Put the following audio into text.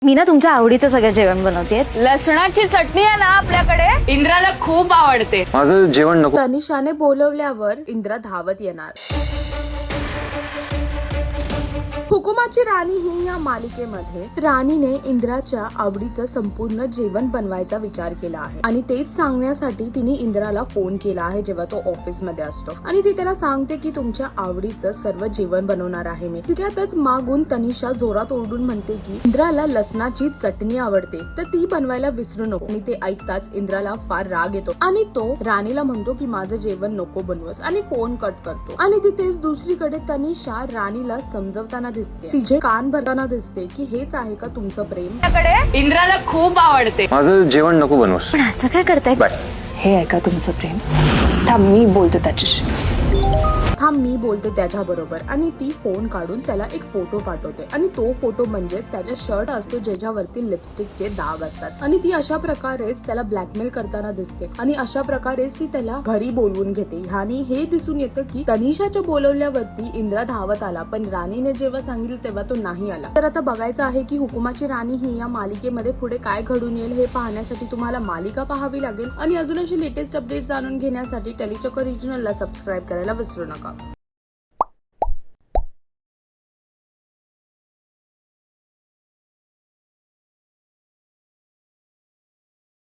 मी ना तुमच्या आवडीचं सगळं जेवण बनवते. लसणाची चटणी आहे ना आपल्याकडे, इंद्राला खूप आवडते. माझं जेवण नको. तनिषाने बोलवल्यावर इंद्रा धावत येणार. हुकुमाची राणी ही या मालिकेमध्ये राणीने इंद्राच्या आवडीचं संपूर्ण जेवण बनवायचा विचार केला आहे आणि तेच सांगण्यासाठी तिने इंद्राला फोन केला आहे जेव्हा तो ऑफिस मध्ये असतो आणि ती त्याला सांगते की तुमच्या आवडीचं सर्व जेवण बनवणार आहे मी. तिच्यातच मागून तनिषा जोरात ओरडून म्हणते की इंद्राला लसणाची चटणी आवडते तर ती बनवायला विसरू नको. आणि ते ऐकताच इंद्राला फार राग येतो आणि तो राणीला म्हणतो की माझं जेवण नको बनवस आणि फोन कट करतो. आणि तिथेच दुसरीकडे तनिषा राणीला समजवताना दिसते, तिचे कान भरताना दिसते की हेच आहे का तुमचं प्रेम. आपल्याकडे इंद्राला खूप आवडते. माझं जेवण नको बनवूस. पण असं काय करताय? बाय. हे आहे का तुमचं प्रेम? थांब मी बोलते त्याच्याशी. थांब मी बोलते त्याच्या बरोबर. आणि ती फोन काढून त्याला एक फोटो पाठवते आणि तो फोटो म्हणजेच त्याचा शर्ट असतो ज्याच्यावरती लिपस्टिकचे दाग असतात. आणि ती अशा प्रकारेच त्याला ब्लॅकमेल करताना दिसते आणि अशा प्रकारेच ती त्याला घरी बोलवून घेते. आणि हे दिसून येतं की तनिषाच्या बोलवल्यावरती इंद्रा धावत आला, पण राणीने जेव्हा सांगितलं तेव्हा तो नाही आला. तर आता बघायचं आहे की हुकुमाची राणी ही या मालिकेमध्ये पुढे काय घडून येईल हे पाहण्यासाठी तुम्हाला मालिका पाहावी लागेल. आणि अजून अशी लेटेस्ट अपडेट जाणून घेण्यासाठी टेलीचक्कर रिजनलला सबस्क्राईब करायला विसरू नका.